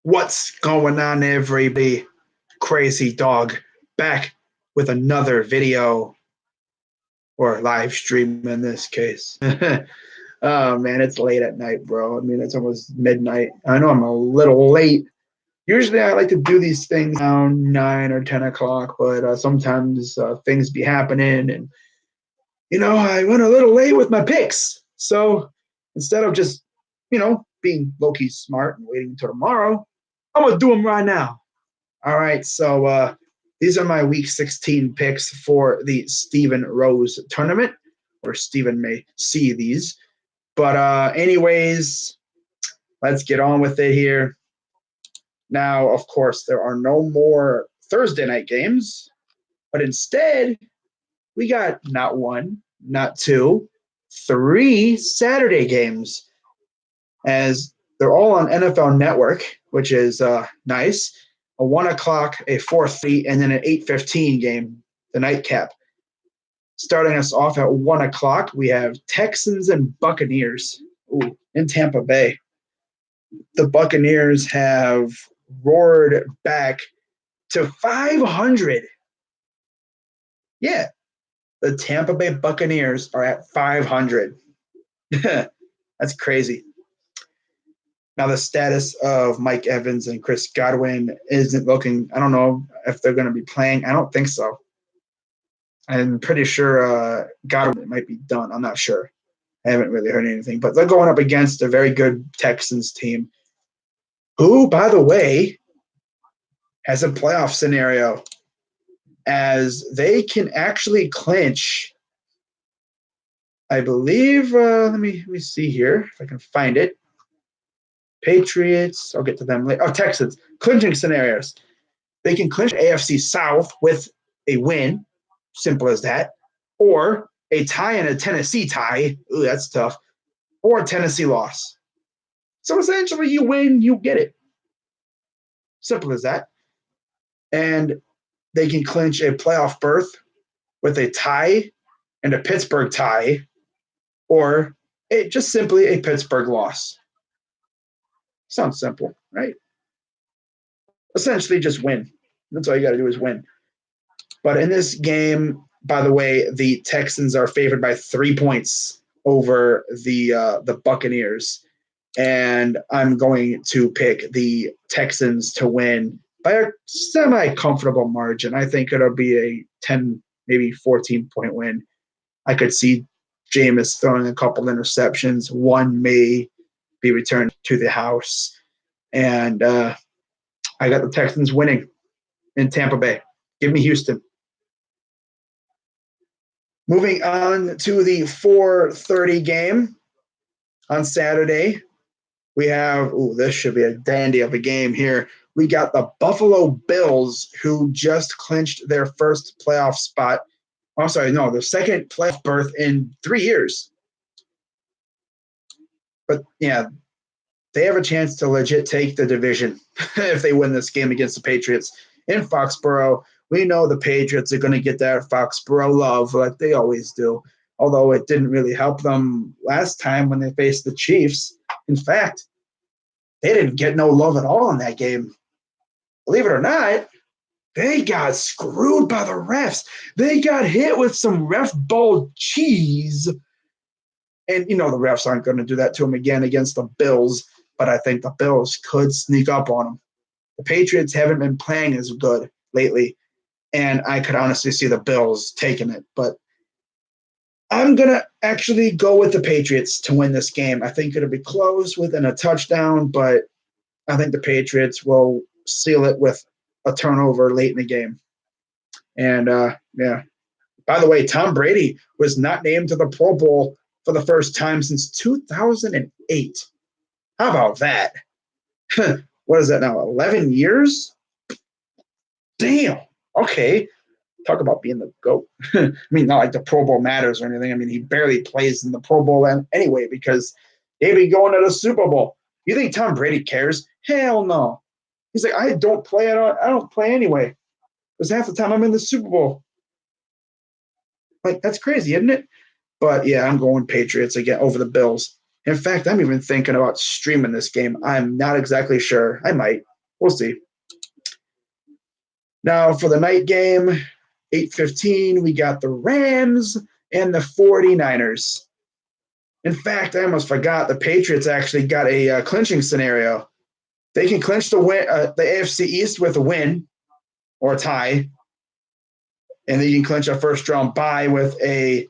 What's going on, everybody? Crazy Dog back with another video or live stream in this case. Oh man, it's late at night, bro. I mean, it's almost midnight. I know I'm a little late. Usually, I like to do these things around 9 or 10 o'clock, but sometimes things be happening, and I went a little late with my picks. So instead of just being low key smart and waiting until tomorrow, I'm gonna do them right now. All right, so these are my Week 16 picks for the Stephen Rose tournament, or Stephen may see these. But anyways, let's get on with it here. Now, of course, there are no more Thursday night games, but instead, we got not one, not two, three Saturday games, as they're all on NFL Network, which is nice. A 1 o'clock, a 4:30, and then an 8:15 game, the nightcap. Starting us off at 1 o'clock, we have Texans and Buccaneers in Tampa Bay. The Buccaneers have roared back to 500. Yeah, the Tampa Bay Buccaneers are at 500. That's crazy. Now, the status of Mike Evans and Chris Godwin isn't looking – I don't know if they're going to be playing. I don't think so. I'm pretty sure Godwin might be done. I'm not sure. I haven't really heard anything. But they're going up against a very good Texans team who, by the way, has a playoff scenario as they can actually clinch, I believe let me see here if I can find it. Patriots, I'll get to them later. Oh, Texans, clinching scenarios. They can clinch AFC South with a win, simple as that, or a tie and a Tennessee tie. Ooh, that's tough. Or a Tennessee loss. So essentially, you win, you get it. Simple as that. And they can clinch a playoff berth with a tie and a Pittsburgh tie, or just simply a Pittsburgh loss. Sounds simple, right? Essentially, just win. That's all you got to do is win. But in this game, by the way, the Texans are favored by 3 points over the Buccaneers. And I'm going to pick the Texans to win by a semi-comfortable margin. I think it'll be a 10, maybe 14-point win. I could see Jameis throwing a couple interceptions. One may be returned to the house. And I got the Texans winning in Tampa Bay. Give me Houston. Moving on to the 4:30 game on Saturday, we have, this should be a dandy of a game here. We got the Buffalo Bills, who just clinched their first playoff spot. I'm sorry, no, their second playoff berth in 3 years. But, yeah, they have a chance to legit take the division if they win this game against the Patriots in Foxborough. We know the Patriots are going to get that Foxborough love like they always do, although it didn't really help them last time when they faced the Chiefs. In fact, they didn't get no love at all in that game. Believe it or not, they got screwed by the refs. They got hit with some ref ball cheese. And, the refs aren't going to do that to them again against the Bills, but I think the Bills could sneak up on them. The Patriots haven't been playing as good lately, and I could honestly see the Bills taking it. But I'm going to actually go with the Patriots to win this game. I think it'll be close within a touchdown, but I think the Patriots will seal it with a turnover late in the game. And, yeah. By the way, Tom Brady was not named to the Pro Bowl for the first time since 2008. How about that? What is that now, 11 years? Damn. Okay. Talk about being the GOAT. I mean, not like the Pro Bowl matters or anything. I mean, he barely plays in the Pro Bowl anyway because they'd be going to the Super Bowl. You think Tom Brady cares? Hell no. He's like, I don't play anyway. Because half the time I'm in the Super Bowl. Like, that's crazy, isn't it? But, yeah, I'm going Patriots again over the Bills. In fact, I'm even thinking about streaming this game. I'm not exactly sure. I might. We'll see. Now for the night game, 8:15, we got the Rams and the 49ers. In fact, I almost forgot the Patriots actually got a clinching scenario. They can clinch the AFC East with a win or a tie, and they can clinch a first-round bye with a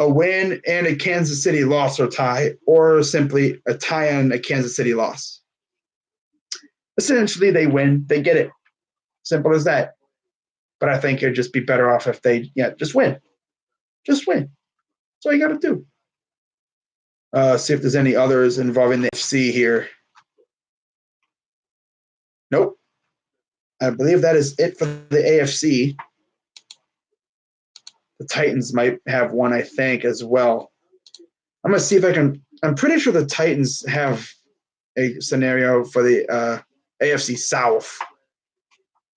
win and a Kansas City loss or tie, or simply a tie and a Kansas City loss. Essentially, they win. They get it. Simple as that. But I think it'd just be better off if they just win. Just win. That's all you got to do. See if there's any others involving the FC here. Nope. I believe that is it for the AFC. The Titans might have one, I think, as well. I'm going to see if I can. I'm pretty sure the Titans have a scenario for the AFC South.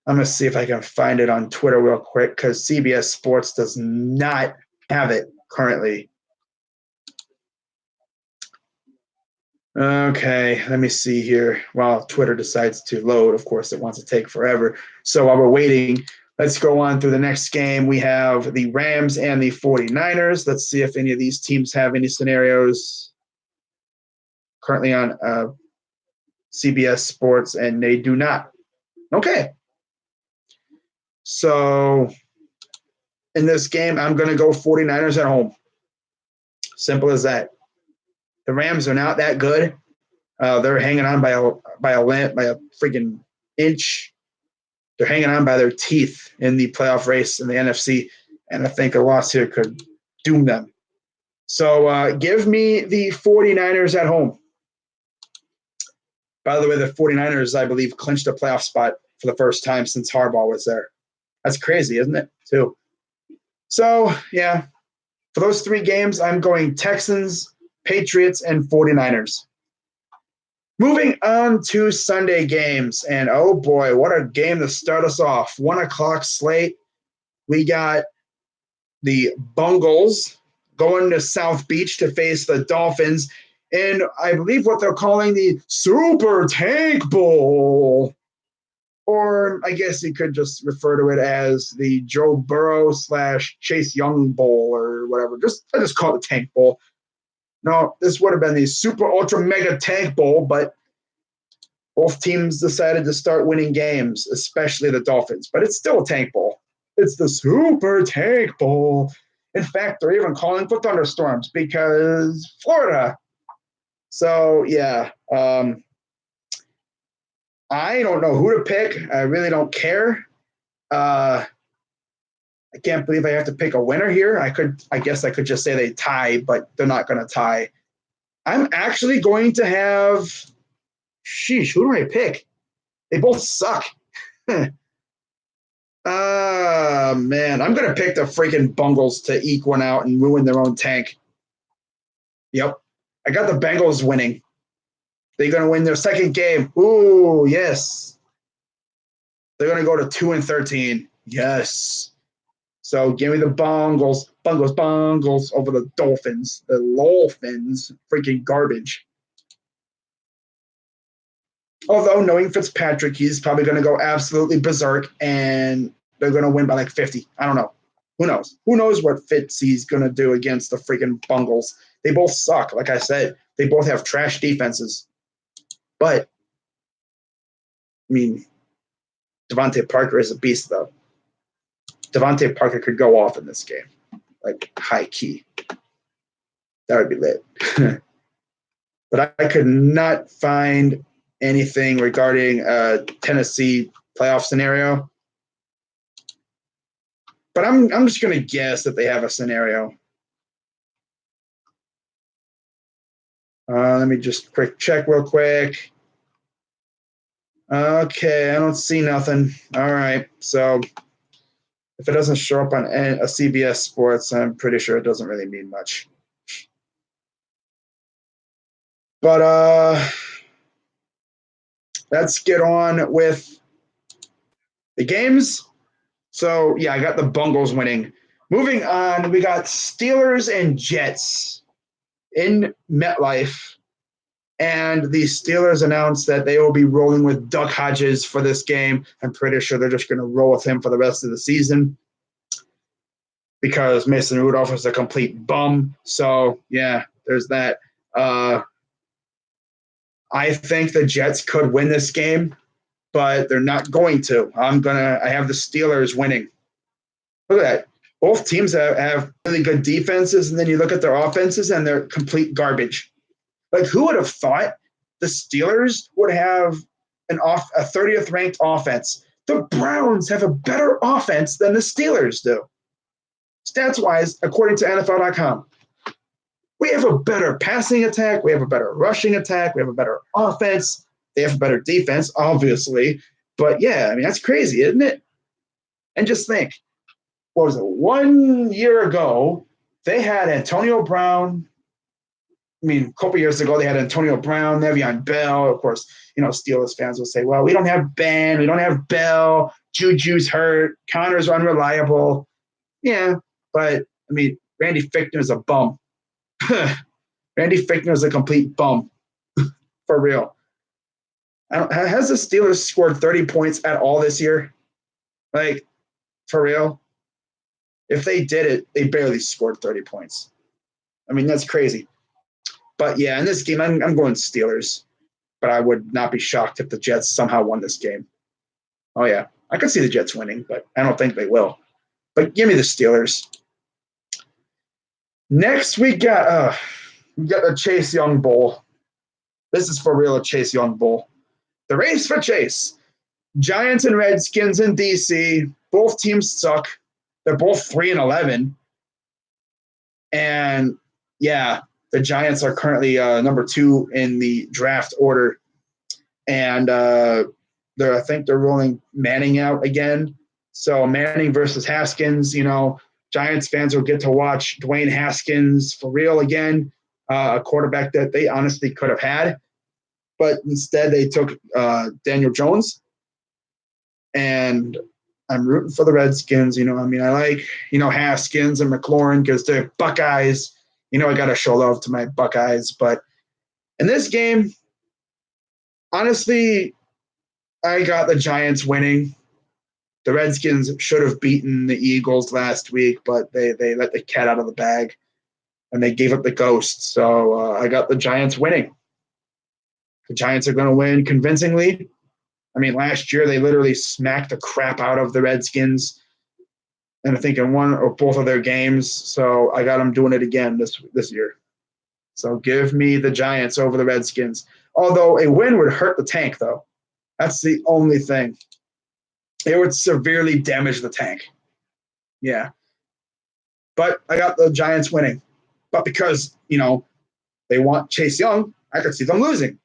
I'm going to see if I can find it on Twitter real quick because CBS Sports does not have it currently. Okay, let me see here. While Twitter decides to load, of course, it wants to take forever. So while we're waiting, let's go on through the next game. We have the Rams and the 49ers. Let's see if any of these teams have any scenarios currently on CBS Sports, and they do not. Okay. So in this game, I'm going to go 49ers at home. Simple as that. The Rams are not that good. They're hanging on by a freaking inch. They're hanging on by their teeth in the playoff race in the NFC, and I think a loss here could doom them. So give me the 49ers at home. By the way, the 49ers, I believe, clinched a playoff spot for the first time since Harbaugh was there. That's crazy, isn't it, too? So, yeah, for those three games, I'm going Texans, Patriots, and 49ers. Moving on to Sunday games, and oh boy, what a game to start us off. 1 o'clock slate. We got the Bengals going to South Beach to face the Dolphins in, I believe, what they're calling the Super Tank Bowl. Or I guess you could just refer to it as the Joe Burrow / Chase Young Bowl or whatever. I just call it the Tank Bowl. No, this would have been the Super Ultra Mega Tank Bowl, but both teams decided to start winning games, especially the Dolphins. But it's still a Tank Bowl. It's the Super Tank Bowl. In fact, they're even calling for thunderstorms because Florida. So, yeah. I don't know who to pick. I really don't care. I can't believe I have to pick a winner here. I guess I could just say they tie, but they're not going to tie. I'm actually going to have sheesh, who do I pick? They both suck. Man, I'm going to pick the freaking Bengals to eke one out and ruin their own tank. Yep. I got the Bengals winning. They're going to win their second game. Ooh, yes. They're going to go to 2-13. Yes. So give me the Bengals over the Dolphins. The Dolphins, freaking garbage. Although knowing Fitzpatrick, he's probably going to go absolutely berserk, and they're going to win by like 50. I don't know. Who knows? Who knows what Fitzy's going to do against the freaking Bengals? They both suck. Like I said, they both have trash defenses. But, I mean, Devontae Parker is a beast, though. Devontae Parker could go off in this game, like high key. That would be lit. But I could not find anything regarding a Tennessee playoff scenario. But I'm just going to guess that they have a scenario. Let me just quick check real quick. Okay, I don't see nothing. All right, so if it doesn't show up on a CBS Sports, I'm pretty sure it doesn't really mean much. But let's get on with the games. So, yeah, I got the Bengals winning. Moving on, we got Steelers and Jets in MetLife. And the Steelers announced that they will be rolling with Duck Hodges for this game. I'm pretty sure they're just going to roll with him for the rest of the season because Mason Rudolph is a complete bum. So, yeah, there's that. I think the Jets could win this game, but they're not going to. I have the Steelers winning. Look at that. Both teams have really good defenses, and then you look at their offenses, and they're complete garbage. Like, who would have thought the Steelers would have a 30th ranked offense? The Browns have a better offense than the Steelers do. Stats-wise, according to NFL.com. We have a better passing attack. We have a better rushing attack. We have a better offense. They have a better defense, obviously. But, yeah, I mean, that's crazy, isn't it? And just think, what was it, 1 year ago, they had Antonio Brown. I mean, a couple years ago, they had Antonio Brown, Le'Veon Bell. Of course, Steelers fans will say, well, we don't have Ben. We don't have Bell. Juju's hurt. Connor's unreliable. Yeah, but, I mean, Randy Fichtner's a bum. Randy Fichtner's a complete bum. For real. Has the Steelers scored 30 points at all this year? Like, for real? If they did it, they barely scored 30 points. I mean, that's crazy. But, yeah, in this game, I'm going Steelers. But I would not be shocked if the Jets somehow won this game. Oh, yeah. I could see the Jets winning, but I don't think they will. But give me the Steelers. Next, we got the Chase Young Bowl. This is for real, a Chase Young Bowl. The race for Chase. Giants and Redskins in D.C. Both teams suck. They're both 3-11. And, yeah, the Giants are currently number 2 in the draft order. And I think they're rolling Manning out again. So Manning versus Haskins, Giants fans will get to watch Dwayne Haskins for real again, a quarterback that they honestly could have had. But instead they took Daniel Jones. And I'm rooting for the Redskins. I like, Haskins and McLaurin because they're Buckeyes. I got to show love to my Buckeyes. But in this game, honestly, I got the Giants winning. The Redskins should have beaten the Eagles last week, but they let the cat out of the bag, and they gave up the ghost. So I got the Giants winning. The Giants are going to win convincingly. I mean, last year they literally smacked the crap out of the Redskins, and I think in one or both of their games. So I got them doing it again this year. So give me the Giants over the Redskins. Although a win would hurt the tank, though. That's the only thing. It would severely damage the tank. Yeah. But I got the Giants winning. But because, they want Chase Young, I could see them losing.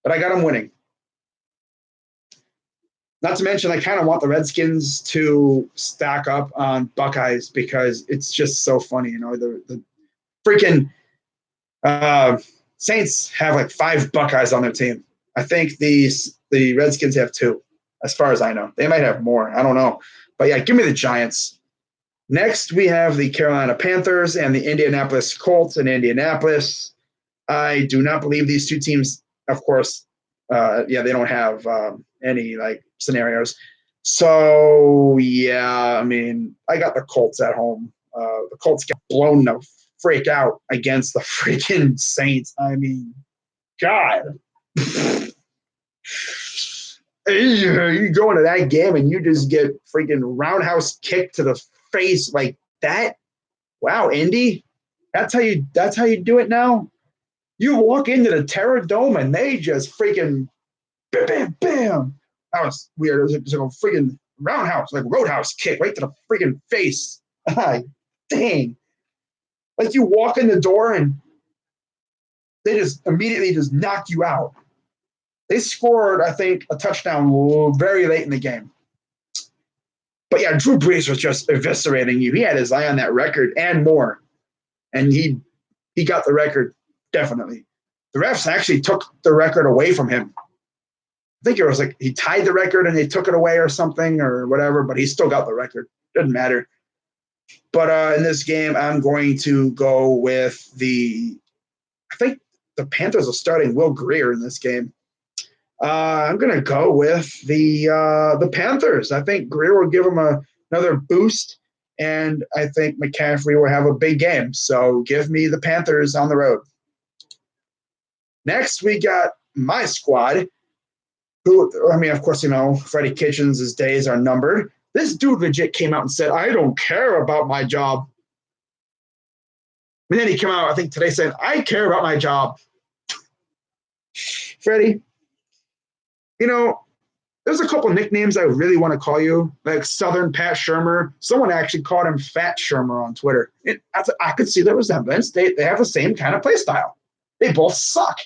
But I got them winning. Not to mention, I kind of want the Redskins to stack up on Buckeyes because it's just so funny. The freaking Saints have like 5 Buckeyes on their team. I think the Redskins have 2. As far as I know. They might have more. I don't know. But, yeah, give me the Giants. Next, we have the Carolina Panthers and the Indianapolis Colts in Indianapolis. I do not believe these two teams, of course, they don't have any, scenarios. So, yeah, I mean, I got the Colts at home. The Colts get blown the freak out against the freaking Saints. I mean, God. You go into that game and you just get freaking roundhouse kicked to the face like that. Wow, Indy, that's how you do it now. You walk into the Terror Dome and they just freaking bam, bam, bam. That was weird. It was like a freaking roundhouse, like roadhouse kick right to the freaking face. Dang. Like you walk in the door and they just immediately just knock you out. They scored, I think, a touchdown very late in the game. But, yeah, Drew Brees was just eviscerating you. He had his eye on that record and more. And he got the record, definitely. The refs actually took the record away from him. I think it was like he tied the record and they took it away or something or whatever, but he still got the record. Doesn't matter. But in this game, I'm going to go with I think the Panthers are starting Will Greer in this game. I'm going to go with the Panthers. I think Greer will give them another boost, and I think McCaffrey will have a big game. So give me the Panthers on the road. Next, we got my squad, who, I mean, of course, Freddie Kitchens' days are numbered. This dude legit came out and said, I don't care about my job. And then he came out, I think today, saying, I care about my job. Freddie, there's a couple nicknames I really want to call you, like Southern Pat Shurmur. Someone actually called him Fat Shurmur on Twitter. I could see the resemblance. They have the same kind of play style. They both suck.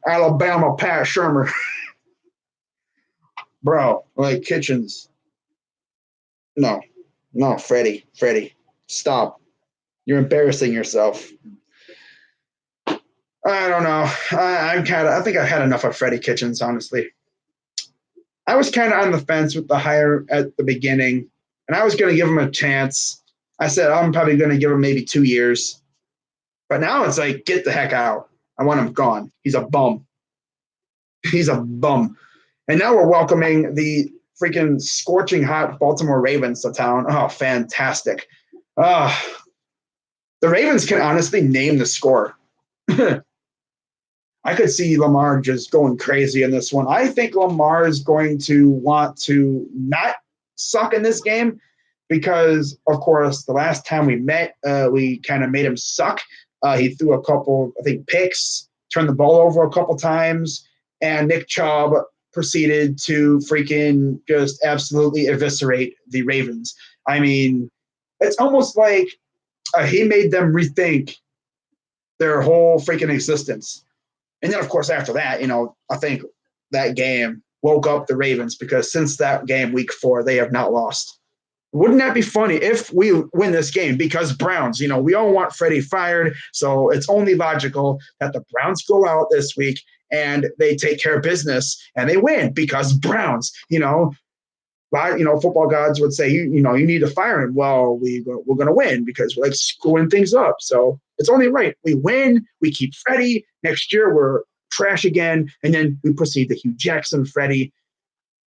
Alabama Pat Shurmur. Bro, like Kitchens. No, Freddie, stop. You're embarrassing yourself. I don't know. I think I've had enough of Freddie Kitchens, honestly. I was kind of on the fence with the hire at the beginning, and I was going to give him a chance. I said, I'm probably going to give him maybe 2 years. But now it's like, get the heck out. I want him gone. He's a bum. And now we're welcoming the freaking scorching hot Baltimore Ravens to town. Oh, fantastic. The Ravens can honestly name the score. I could see Lamar just going crazy in this one. I think Lamar is going to want to not suck in this game because, of course, the last time we met, we kind of made him suck. He threw a couple, I think, picks, turned the ball over a couple times, and Nick Chubb proceeded to freaking just absolutely eviscerate the Ravens. I mean, it's almost like he made them rethink their whole freaking existence. And then, of course, after that, I think that game woke up the Ravens because since that game, week 4, they have not lost. Wouldn't that be funny if we win this game? Because Browns, we all want Freddie fired, so it's only logical that the Browns go out this week and they take care of business and they win because Browns, football gods would say, you need to fire him. Well, we're going to win because we're like screwing things up. So it's only right. We win. We keep Freddie. Next year, we're trash again. And then we proceed to Hugh Jackson Freddie.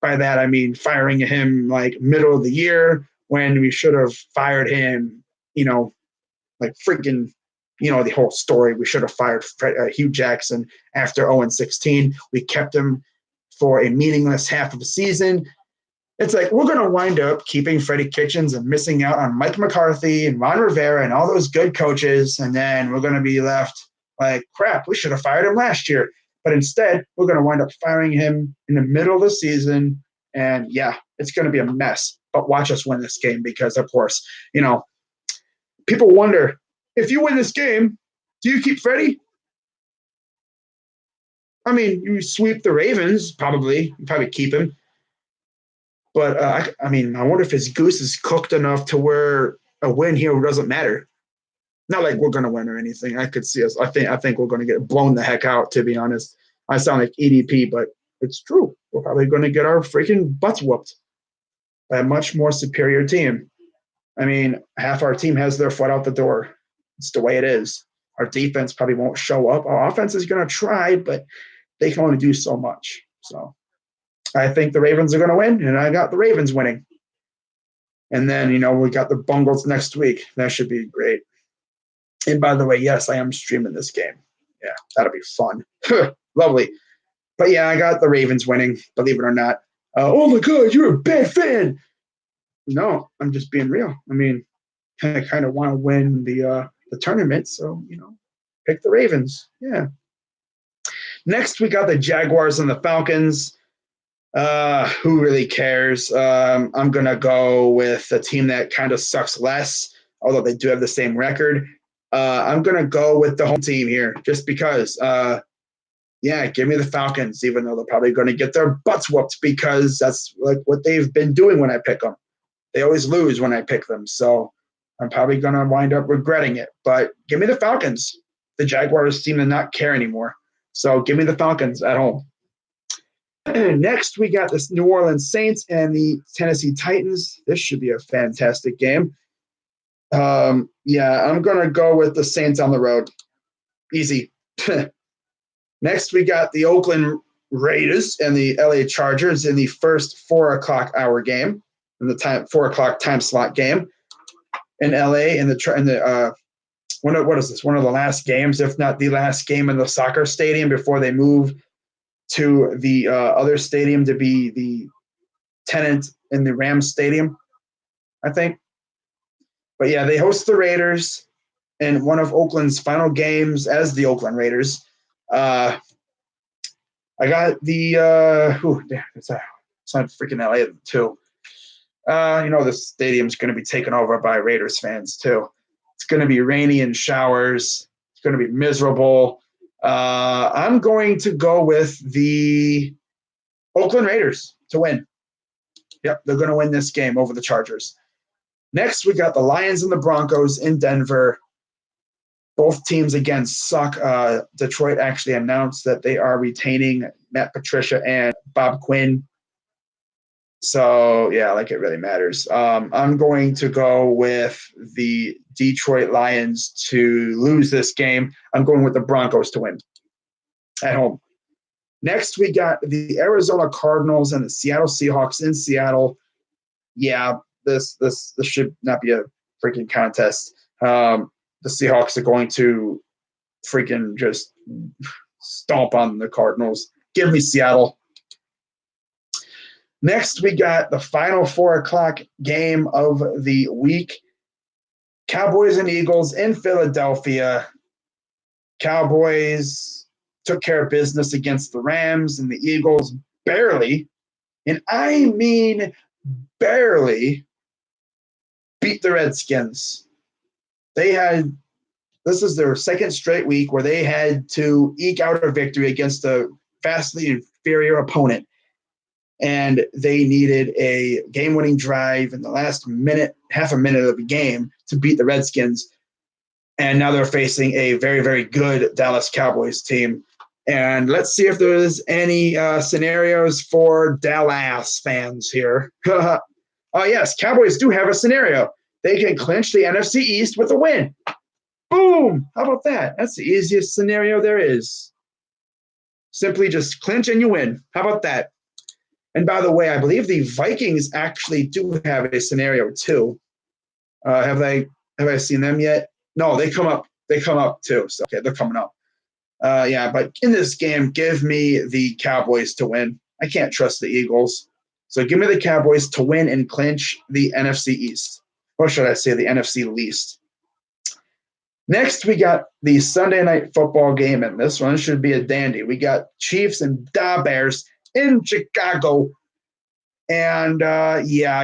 By that, I mean firing him like middle of the year when we should have fired him, like freaking, the whole story. We should have fired Hugh Jackson after 0-16. We kept him for a meaningless half of a season. It's like we're going to wind up keeping Freddie Kitchens and missing out on Mike McCarthy and Ron Rivera and all those good coaches, and then we're going to be left like, crap, we should have fired him last year. But instead, we're going to wind up firing him in the middle of the season, and yeah, it's going to be a mess. But watch us win this game because, of course, people wonder, if you win this game, do you keep Freddie? I mean, you sweep the Ravens, probably. You probably keep him. But, I wonder if his goose is cooked enough to where a win here doesn't matter. Not like we're going to win or anything. I could see us. I think we're going to get blown the heck out, to be honest. I sound like EDP, but it's true. We're probably going to get our freaking butts whooped by a much more superior team. I mean, half our team has their foot out the door. It's the way it is. Our defense probably won't show up. Our offense is going to try, but they can only do so much. So I think the Ravens are going to win, and I got the Ravens winning. And then, we got the Bengals next week. That should be great. And by the way, yes, I am streaming this game. Yeah, that'll be fun. Lovely. But yeah, I got the Ravens winning, believe it or not. Oh my God, you're a bad fan. No, I'm just being real. I mean, I kind of want to win the tournament, so, pick the Ravens. Yeah. Next, we got the Jaguars and the Falcons. Who really cares? I'm going to go with a team that kind of sucks less, although they do have the same record. I'm going to go with the home team here just because, give me the Falcons, even though they're probably going to get their butts whooped because that's like what they've been doing when I pick them. They always lose when I pick them, so I'm probably going to wind up regretting it. But give me the Falcons. The Jaguars seem to not care anymore, so give me the Falcons at home. And next, we got the New Orleans Saints and the Tennessee Titans. This should be a fantastic game. Yeah, I'm going to go with the Saints on the road. Easy. Next, we got the Oakland Raiders and the LA Chargers in the first 4 o'clock hour game, in the 4 o'clock time slot game in LA. What is this? One of the last games, if not the last game in the soccer stadium before they move to the other stadium to be the tenant in the Rams Stadium, I think. But yeah, they host the Raiders in one of Oakland's final games as the Oakland Raiders. I got the it's not freaking LA too. The stadium's going to be taken over by Raiders fans too. It's going to be rainy and showers. It's going to be miserable. I'm going to go with the Oakland Raiders to win. Yep, they're going to win this game over the Chargers. Next, we got the Lions and the Broncos in Denver. Both teams, again, suck. Detroit actually announced that they are retaining Matt Patricia and Bob Quinn. So, yeah, like it really matters. I'm going to go with the Detroit Lions to lose this game. I'm going with the Broncos to win at home. Next, we got the Arizona Cardinals and the Seattle Seahawks in Seattle. Yeah, this should not be a freaking contest. The Seahawks are going to freaking just stomp on the Cardinals. Give me Seattle. Next, we got the final 4 o'clock game of the week. Cowboys and Eagles in Philadelphia. Cowboys took care of business against the Rams, and the Eagles barely, and I mean barely, beat the Redskins. This is their second straight week where they had to eke out a victory against a vastly inferior opponent. And they needed a game-winning drive in the last half a minute of the game to beat the Redskins. And now they're facing a very, very good Dallas Cowboys team. And let's see if there's any scenarios for Dallas fans here. Yes, Cowboys do have a scenario. They can clinch the NFC East with a win. Boom! How about that? That's the easiest scenario there is. Simply just clinch and you win. How about that? And by the way, I believe the Vikings actually do have a scenario too. Have I seen them yet? No, they come up. They come up too. So okay, they're coming up. But in this game, give me the Cowboys to win. I can't trust the Eagles. So give me the Cowboys to win and clinch the NFC East. Or should I say the NFC least? Next, we got the Sunday night football game, and this one should be a dandy. We got Chiefs and Da Bears in Chicago. And,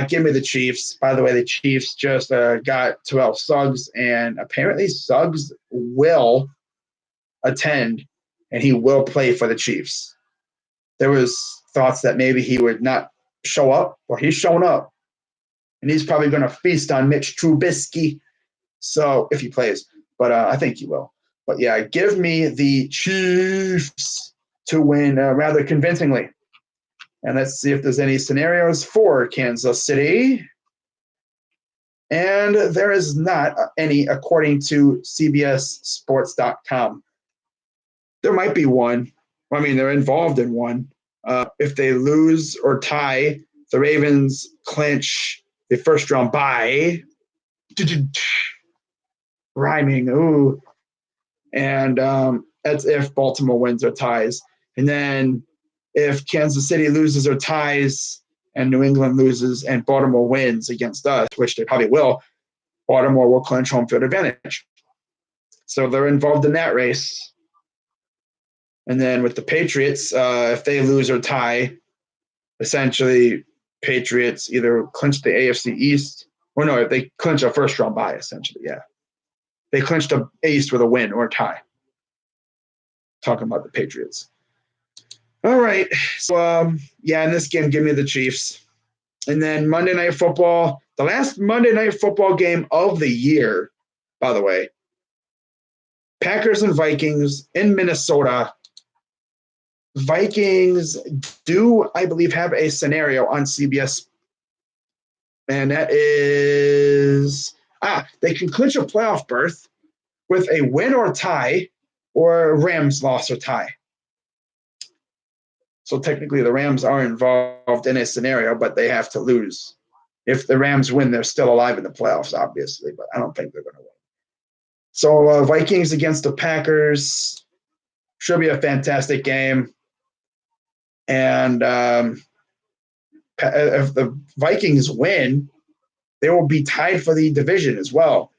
give me the Chiefs. By the way, the Chiefs just got 12 Suggs, and apparently Suggs will attend, and he will play for the Chiefs. There was thoughts that maybe he would not show up. Well, he's shown up, and he's probably going to feast on Mitch Trubisky. So if he plays, but I think he will. But yeah, give me the Chiefs to win rather convincingly. And let's see if there's any scenarios for Kansas City. And there is not any, according to CBSSports.com. There might be one. I mean, they're involved in one. If they lose or tie, the Ravens clinch the first round bye. Rhyming, ooh. And that's if Baltimore wins or ties. And then if Kansas City loses or ties and New England loses and Baltimore wins against us, which they probably will, Baltimore will clinch home field advantage. So they're involved in that race. And then with the Patriots, if they lose or tie, essentially Patriots either clinch the AFC East, or no, if they clinch a first round bye, essentially, yeah. They clinched the East with a win or a tie. Talking about the Patriots. All right. So, in this game, give me the Chiefs. And then Monday Night Football, the last Monday Night Football game of the year, by the way. Packers and Vikings in Minnesota. Vikings do, I believe, have a scenario on CBS. And that is They can clinch a playoff berth with a win or tie or a Rams loss or tie. So technically the Rams are involved in a scenario, but they have to lose. If the Rams win, they're still alive in the playoffs, obviously, but I don't think they're going to win. So Vikings against the Packers should be a fantastic game. And if the Vikings win, they will be tied for the division as well.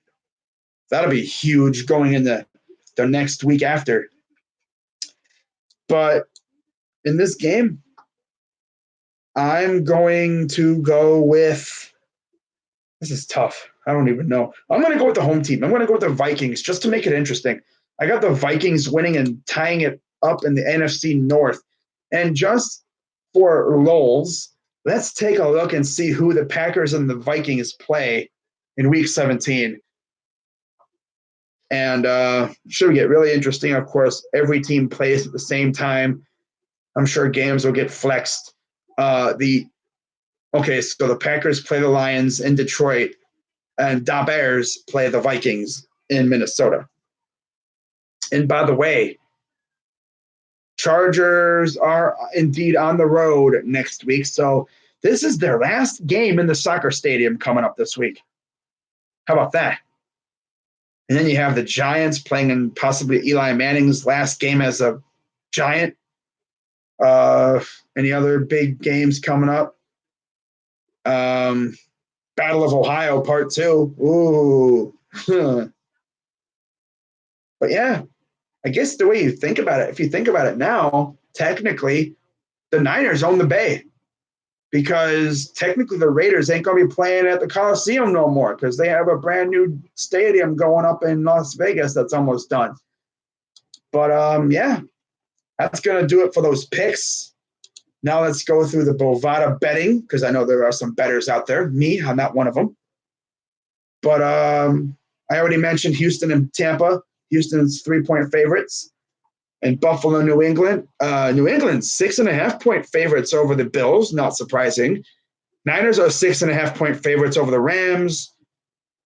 That'll be huge going into the next week after. But in this game, I'm going to go with – this is tough. I don't even know. I'm going to go with the home team. I'm going to go with the Vikings just to make it interesting. I got the Vikings winning and tying it up in the NFC North. And just for lulz, let's take a look and see who the Packers and the Vikings play in Week 17. And should get really interesting. Of course, every team plays at the same time. I'm sure games will get flexed. So the Packers play the Lions in Detroit, and the Bears play the Vikings in Minnesota. And by the way, Chargers are indeed on the road next week. So this is their last game in the soccer stadium coming up this week. How about that? And then you have the Giants playing in possibly Eli Manning's last game as a Giant. Any other big games coming up? Battle of Ohio Part 2. Ooh. But yeah, I guess the way you think about it, if you think about it now, technically the Niners own the Bay, because technically the Raiders ain't going to be playing at the Coliseum no more because they have a brand new stadium going up in Las Vegas that's almost done. But yeah, that's going to do it for those picks. Now let's go through the Bovada betting, because I know there are some bettors out there. Me, I'm not one of them. But I already mentioned Houston and Tampa. Houston's 3-point favorites. And Buffalo, New England. New England's 6.5-point favorites over the Bills. Not surprising. Niners are 6.5-point favorites over the Rams.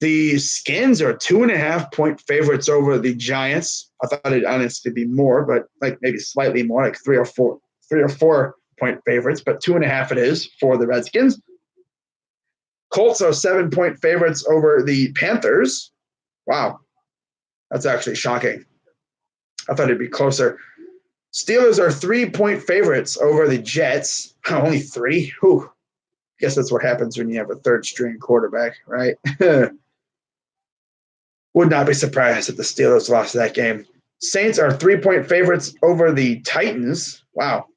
The Skins are 2.5-point favorites over the Giants. I thought it'd honestly be more, but like maybe slightly more, like 3 or 4-point favorites, but 2.5 it is for the Redskins. Colts are 7-point favorites over the Panthers. Wow. That's actually shocking. I thought it'd be closer. Steelers are 3-point favorites over the Jets. Only 3? Whew. Guess that's what happens when you have a third-string quarterback, right? Would not be surprised if the Steelers lost that game. Saints are 3-point favorites over the Titans. Wow.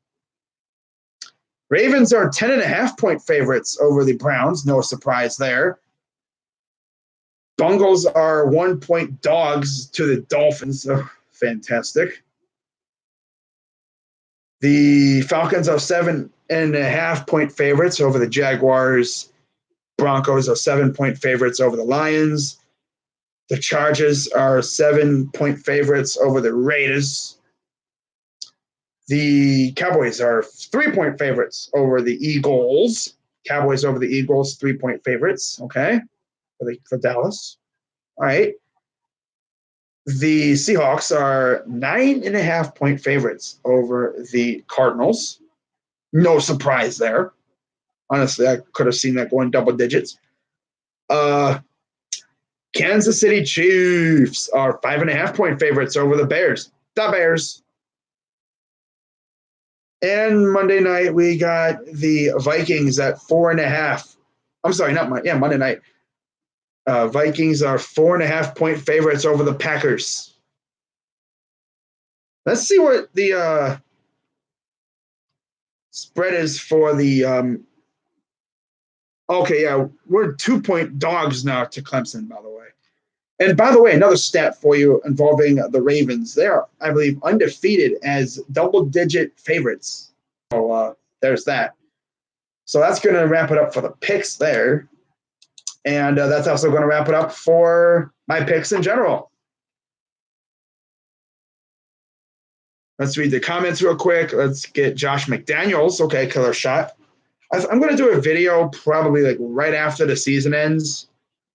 Ravens are 10.5-point favorites over the Browns. No surprise there. Bengals are 1-point dogs to the Dolphins. Oh, fantastic. The Falcons are 7.5-point favorites over the Jaguars. Broncos are 7-point favorites over the Lions. The Chargers are 7-point favorites over the Raiders. The Cowboys are 3-point favorites over the Eagles. Cowboys over the Eagles, 3-point favorites. Okay. For Dallas. All right. The Seahawks are 9.5-point favorites over the Cardinals. No surprise there. Honestly, I could have seen that going double digits. Kansas City Chiefs are 5.5-point favorites over the Bears. The Bears. And Monday night, we got the Vikings at 4.5. I'm sorry, not Monday. Yeah, Monday night. Vikings are 4.5-point favorites over the Packers. Let's see what the spread is for the okay, yeah, we're 2-point dogs now to Clemson, by the way. And by the way, another stat for you involving the Ravens. They are, I believe, undefeated as double-digit favorites. So there's that. So that's going to wrap it up for the picks there. And that's also going to wrap it up for my picks in general. Let's read the comments real quick. Let's get Josh McDaniels. Okay, killer shot. I'm going to do a video probably like right after the season ends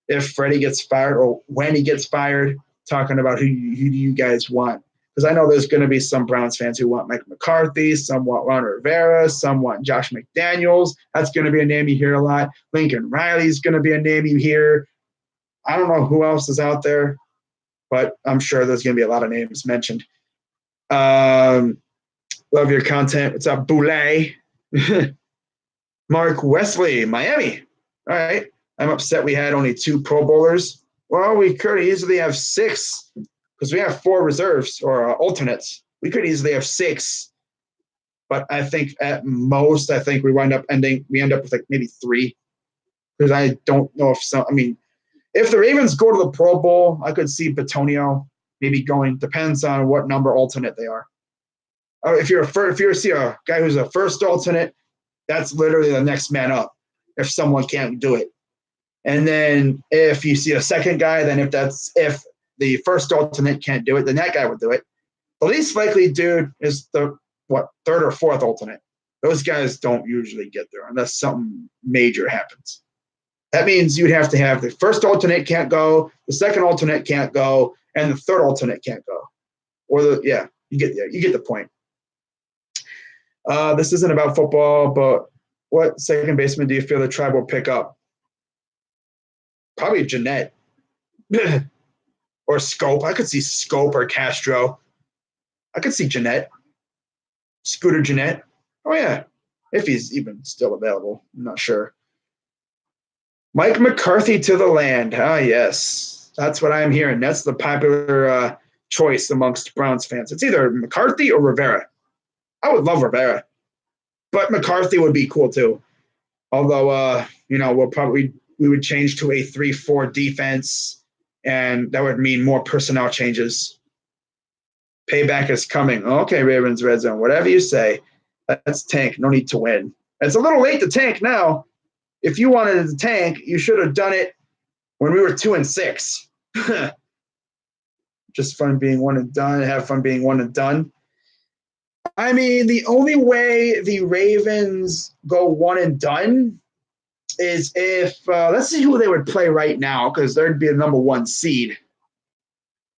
if Freddie gets fired or when he gets fired, talking about who do you guys want. Because I know there's going to be some Browns fans who want Mike McCarthy, some want Ron Rivera, some want Josh McDaniels. That's going to be a name you hear a lot. Lincoln Riley's going to be a name you hear. I don't know who else is out there, but I'm sure there's going to be a lot of names mentioned. Love your content. What's up, Boulay? Mark Wesley, Miami. All right. I'm upset we had only 2 Pro Bowlers. Well, we could easily have 6 because we have 4 reserves or alternates. We could easily have 6. But I think at most, we end up with like maybe 3. Because I don't know if the Ravens go to the Pro Bowl, I could see Batonio maybe going. Depends on what number alternate they are. If you see a guy who's a first alternate, that's literally the next man up. If someone can't do it, and then if you see a second guy, then if the first alternate can't do it, then that guy would do it. The least likely dude is the third or fourth alternate. Those guys don't usually get there unless something major happens. That means you'd have to have the first alternate can't go, the second alternate can't go, and the third alternate can't go. You get the point. This isn't about football, but what second baseman do you feel the Tribe will pick up? Probably Jeanette. Or Scope. I could see Scope or Castro. I could see Jeanette. Scooter Jeanette. Oh, yeah. If he's even still available. I'm not sure. Mike McCarthy to the land. Ah, yes. That's what I'm hearing. That's the popular choice amongst Browns fans. It's either McCarthy or Rivera. I would love Rivera. But McCarthy would be cool too. Although, we would change to a 3-4 defense, and that would mean more personnel changes. Payback is coming. Okay, Ravens Red Zone. Whatever you say. Let's tank. No need to win. It's a little late to tank now. If you wanted to tank, you should have done it when we were 2-6. Just fun being one and done. Have fun being one and done. I mean, the only way the Ravens go one and done is if let's see who they would play right now, because there'd be a number 1 seed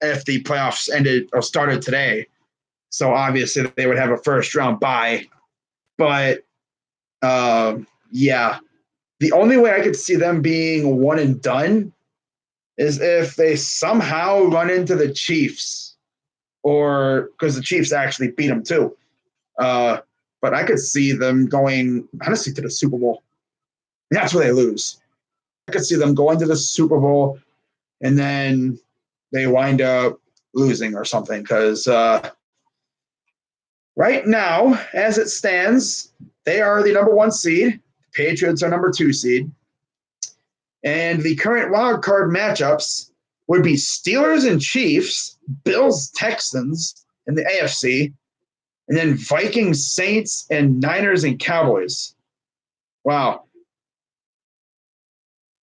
if the playoffs ended or started today. So obviously they would have a first round bye. But yeah, the only way I could see them being one and done is if they somehow run into the Chiefs, or because the Chiefs actually beat them too. But I could see them going, honestly, to the Super Bowl. And that's where they lose. I could see them going to the Super Bowl, and then they wind up losing or something. Because right now, as it stands, they are the number 1 seed. The Patriots are number 2 seed. And the current wild card matchups would be Steelers and Chiefs, Bills, Texans in the AFC, and then Vikings, Saints, and Niners and Cowboys. Wow.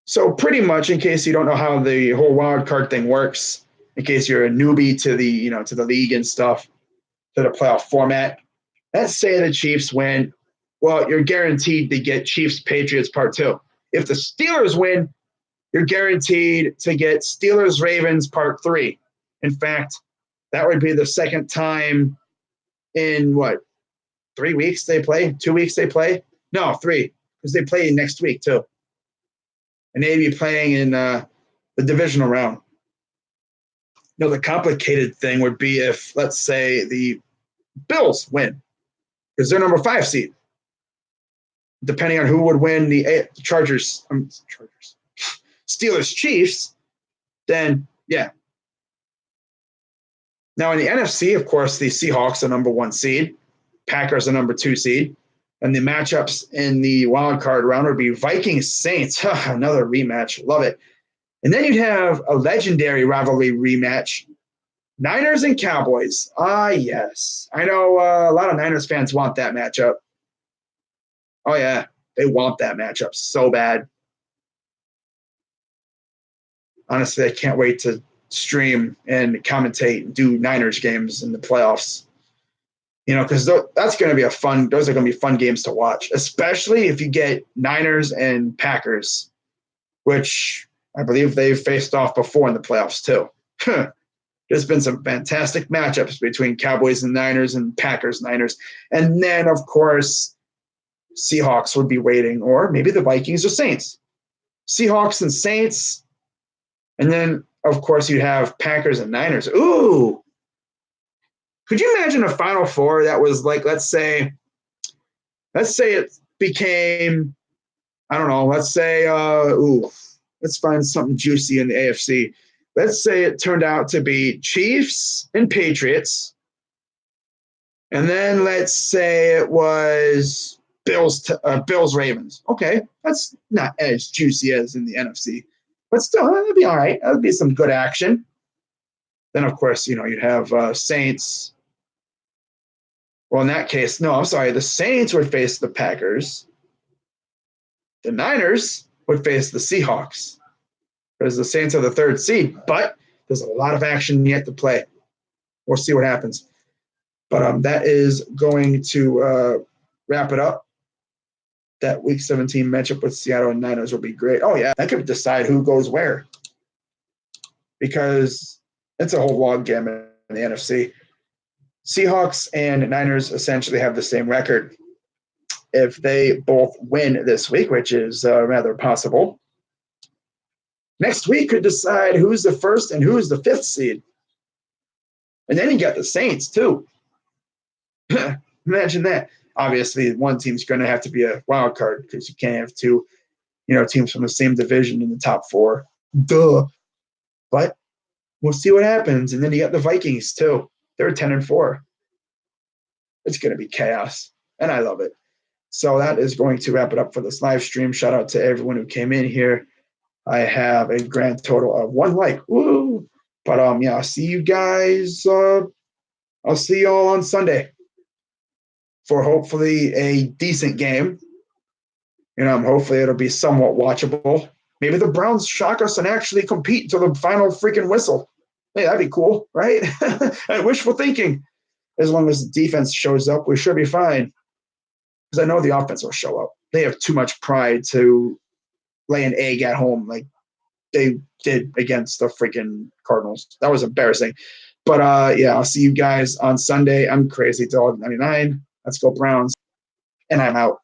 So pretty much, in case you don't know how the whole wild card thing works, in case you're a newbie to the league and stuff, to the playoff format, let's say the Chiefs win. Well, you're guaranteed to get Chiefs Patriots Part 2. If the Steelers win, you're guaranteed to get Steelers Ravens Part 3. In fact, that would be the second time in 3 weeks they play? 2 weeks they play? No, 3, because they play next week too. And they'd be playing in the divisional round. The complicated thing would be if, let's say, the Bills win, because they're number 5 seed. Depending on who would win the Steelers Chiefs, then yeah. Now in the NFC, of course, the Seahawks are number 1 seed, Packers are number 2 seed, and the matchups in the wild card round would be Vikings Saints. Another rematch, love it. And then you'd have a legendary rivalry rematch, Niners and Cowboys. Ah, yes, I know a lot of Niners fans want that matchup. Oh yeah, they want that matchup so bad. Honestly, I can't wait to stream and commentate and do Niners games in the playoffs. Because that's going to be those are going to be fun games to watch, especially if you get Niners and Packers, which I believe they've faced off before in the playoffs too. There's been some fantastic matchups between Cowboys and Niners and Packers Niners. And then, of course, Seahawks would be waiting, or maybe the Vikings or Saints. Seahawks and Saints. And then, of course, you'd have Packers and Niners. Ooh. Could you imagine a Final Four that was like, let's say it became, I don't know, let's say, let's find something juicy in the AFC. Let's say it turned out to be Chiefs and Patriots. And then let's say it was Bills Ravens. Okay, that's not as juicy as in the NFC, but still, that'd be all right. That would be some good action. Then, of course, you'd have Saints. Well, in that case, no, I'm sorry. The Saints would face the Packers. The Niners would face the Seahawks, because the Saints are the third seed, but there's a lot of action yet to play. We'll see what happens. But that is going to wrap it up. That Week 17 matchup with Seattle and Niners will be great. Oh, yeah, that could decide who goes where, because it's a whole log jam in the NFC. Seahawks and Niners essentially have the same record. If they both win this week, which is rather possible, next week could decide who's the first and who's the fifth seed. And then you got the Saints, too. Imagine that. Obviously, one team's going to have to be a wild card, because you can't have two, teams from the same division in the top four. Duh. But we'll see what happens. And then you got the Vikings, too. They're 10-4. It's going to be chaos, and I love it. So that is going to wrap it up for this live stream. Shout out to everyone who came in here. I have a grand total of 1 like. Woo! But I'll see you guys. I'll see you all on Sunday for hopefully a decent game. Hopefully it'll be somewhat watchable. Maybe the Browns shock us and actually compete until the final freaking whistle. Hey, that'd be cool, right? Wishful thinking. As long as the defense shows up, we should be fine. Because I know the offense will show up. They have too much pride to lay an egg at home like they did against the freaking Cardinals. That was embarrassing. But, I'll see you guys on Sunday. I'm Crazy Dog 99. Let's go Browns. And I'm out.